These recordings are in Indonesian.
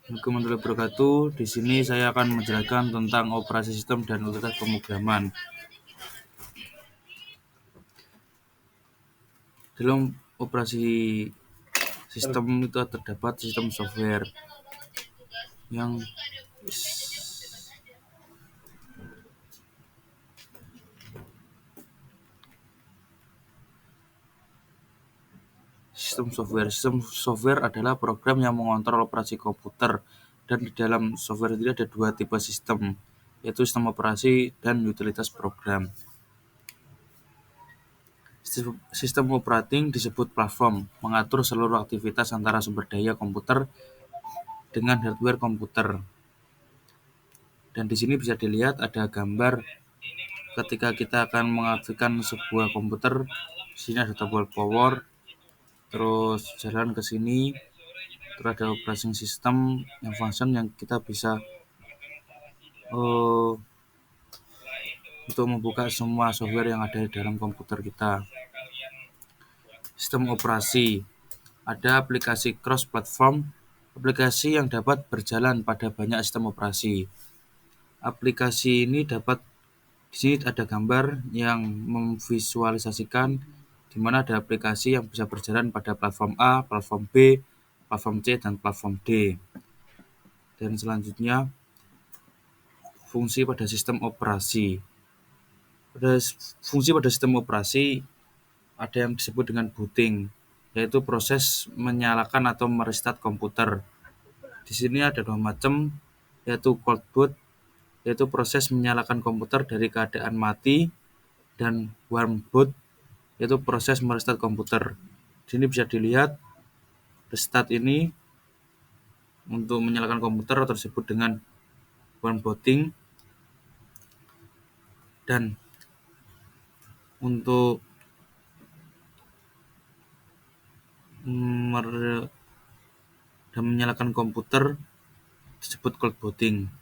Assalamualaikum warahmatullahi wabarakatuh. Di sini saya akan menjelaskan tentang operasi sistem dan utilitas pemrograman. Dalam operasi sistem itu terdapat sistem software yang Sistem software adalah program yang mengontrol operasi komputer, dan di dalam software itu ada dua tipe sistem, yaitu sistem operasi dan utilitas program. Sistem operating disebut platform, mengatur seluruh aktivitas antara sumber daya komputer dengan hardware komputer. Dan di sini bisa dilihat ada gambar ketika kita akan mengaktifkan sebuah komputer. Di sini ada tombol power, terus jalan ke sini, terus ada operating system yang function yang kita bisa untuk membuka semua software yang ada di dalam komputer kita. Sistem operasi, ada aplikasi cross platform, aplikasi yang dapat berjalan pada banyak sistem operasi. Aplikasi ini dapat, di sini ada gambar yang memvisualisasikan di mana ada aplikasi yang bisa berjalan pada platform A, platform B, platform C, dan platform D. Dan selanjutnya, fungsi pada sistem operasi. Fungsi pada sistem operasi ada yang disebut dengan booting, yaitu proses menyalakan atau merestart komputer. Di sini ada dua macam, yaitu cold boot, yaitu proses menyalakan komputer dari keadaan mati, dan warm boot, yaitu proses merestart komputer. Di sini bisa dilihat restart ini untuk menyalakan komputer atau disebut dengan warm booting, dan untuk menyalakan komputer disebut cold booting.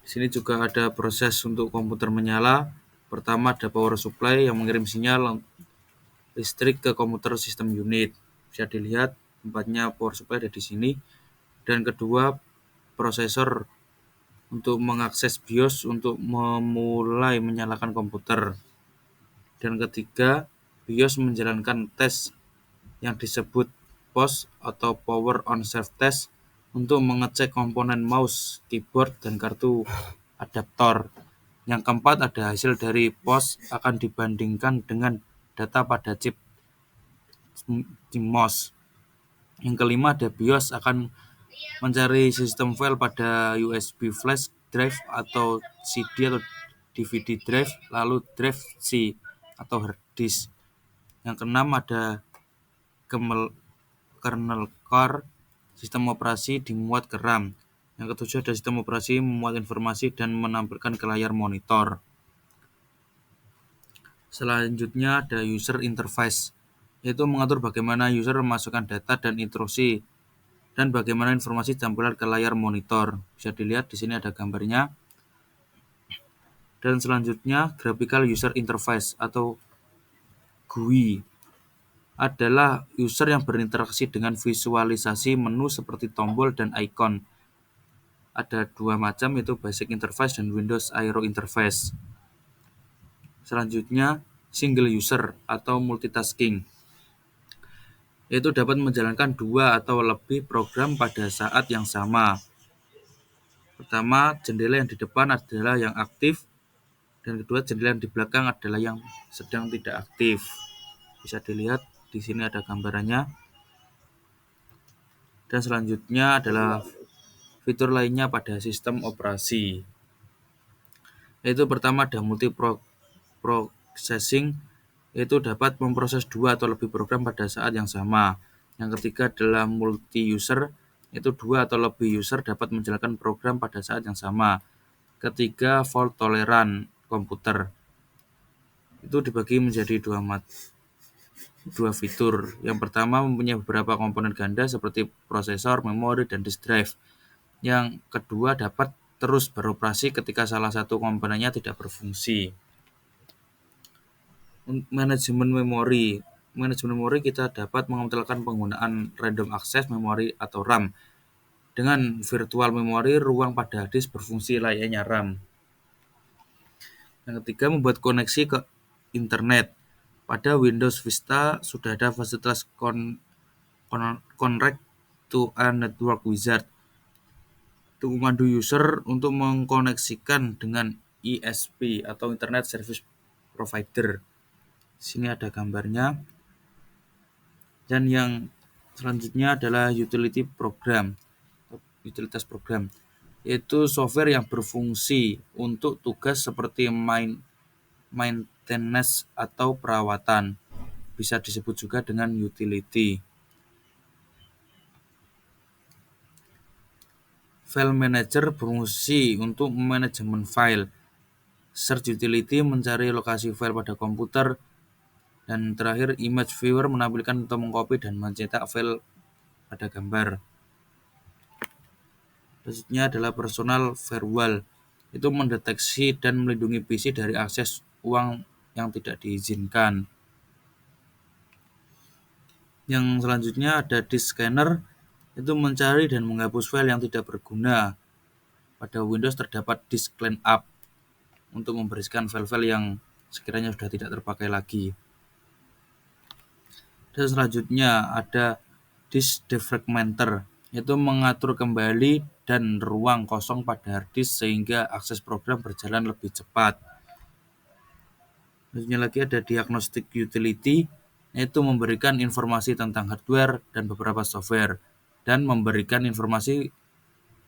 Di sini juga ada proses untuk komputer menyala. Pertama ada power supply yang mengirim sinyal listrik ke komputer sistem unit. Bisa dilihat tempatnya power supply ada di sini. Dan kedua, prosesor untuk mengakses BIOS untuk memulai menyalakan komputer. Dan ketiga, BIOS menjalankan tes yang disebut POS atau Power on Shelf Test untuk mengecek komponen mouse, keyboard, dan kartu adaptor. Yang keempat, ada hasil dari POS akan dibandingkan dengan data pada chip CMOS. Yang kelima, ada BIOS akan mencari sistem file pada USB flash drive atau CD atau DVD drive, lalu drive C atau hard disk. Yang keenam, ada kernel core, sistem operasi dimuat ke RAM. Yang ketujuh, ada sistem operasi memuat informasi dan menampilkan ke layar monitor. Selanjutnya ada user interface, yaitu mengatur bagaimana user memasukkan data dan instruksi dan bagaimana informasi tampilan ke layar monitor. Bisa dilihat di sini ada gambarnya. Dan selanjutnya graphical user interface atau GUI adalah user yang berinteraksi dengan visualisasi menu seperti tombol dan icon. Ada dua macam, yaitu basic interface dan Windows Aero interface. Selanjutnya single user atau multitasking, yaitu dapat menjalankan dua atau lebih program pada saat yang sama. Pertama, jendela yang di depan adalah yang aktif, dan kedua, jendela yang di belakang adalah yang sedang tidak aktif. Bisa dilihat di sini ada gambarannya. Dan selanjutnya adalah fitur lainnya pada sistem operasi, yaitu pertama ada multiprocessing, yaitu dapat memproses dua atau lebih program pada saat yang sama. Yang ketiga adalah multi-user, yaitu dua atau lebih user dapat menjalankan program pada saat yang sama. Ketiga, fault tolerant komputer, itu dibagi menjadi dua fitur. Yang pertama mempunyai beberapa komponen ganda seperti prosesor, memori, dan disk drive. Yang kedua dapat terus beroperasi ketika salah satu komponennya tidak berfungsi. Manajemen memori, manajemen memori kita dapat mengoptimalkan penggunaan random access memory atau RAM. Dengan virtual memory, ruang pada disk berfungsi layaknya RAM. Yang ketiga, membuat koneksi ke internet. Pada Windows Vista sudah ada fasilitas Connect to a Network Wizard untuk memandu user untuk mengkoneksikan dengan ISP atau Internet Service Provider. Sini ada gambarnya. Dan yang selanjutnya adalah utilitas program, yaitu software yang berfungsi untuk tugas seperti maintenance atau perawatan. Bisa disebut juga dengan utility. File Manager berfungsi untuk manajemen file. Search Utility mencari lokasi file pada komputer. Dan terakhir, Image Viewer menampilkan atau mengcopy dan mencetak file pada gambar. Selanjutnya adalah Personal Firewall. Itu mendeteksi dan melindungi PC dari akses uang yang tidak diizinkan. Yang selanjutnya ada Disk Scanner. Itu mencari dan menghapus file yang tidak berguna. Pada Windows terdapat Disk Cleanup untuk membersihkan file-file yang sekiranya sudah tidak terpakai lagi. Dan selanjutnya ada Disk Defragmenter, yaitu mengatur kembali dan ruang kosong pada hard disk sehingga akses program berjalan lebih cepat. Selanjutnya lagi ada Diagnostic Utility, yaitu memberikan informasi tentang hardware dan beberapa software, dan memberikan informasi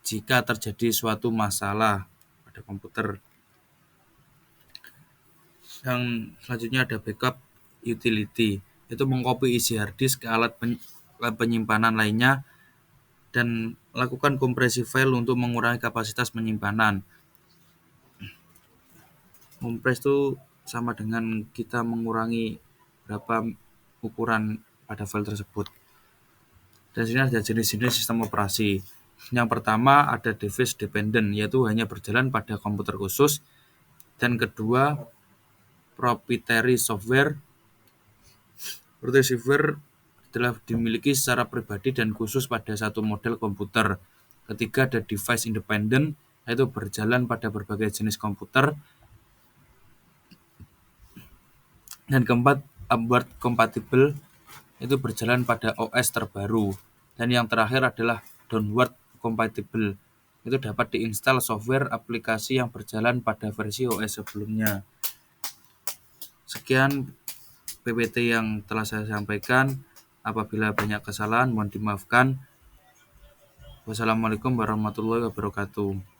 jika terjadi suatu masalah pada komputer. Yang selanjutnya ada Backup Utility, yaitu mengcopy isi hard disk ke alat penyimpanan lainnya dan lakukan kompresi file untuk mengurangi kapasitas penyimpanan. Kompres itu sama dengan kita mengurangi berapa ukuran pada file tersebut. Dan sini ada jenis-jenis sistem operasi. Yang pertama ada device dependent, yaitu hanya berjalan pada komputer khusus. Dan kedua, proprietary software. Proprietary software telah dimiliki secara pribadi dan khusus pada satu model komputer. Ketiga ada device independent, yaitu berjalan pada berbagai jenis komputer. Dan keempat, upward compatible, itu berjalan pada OS terbaru. Dan yang terakhir adalah downward compatible, itu dapat diinstal software aplikasi yang berjalan pada versi OS sebelumnya. Sekian PPT yang telah saya sampaikan. Apabila banyak kesalahan mohon dimaafkan. Wassalamualaikum warahmatullahi wabarakatuh.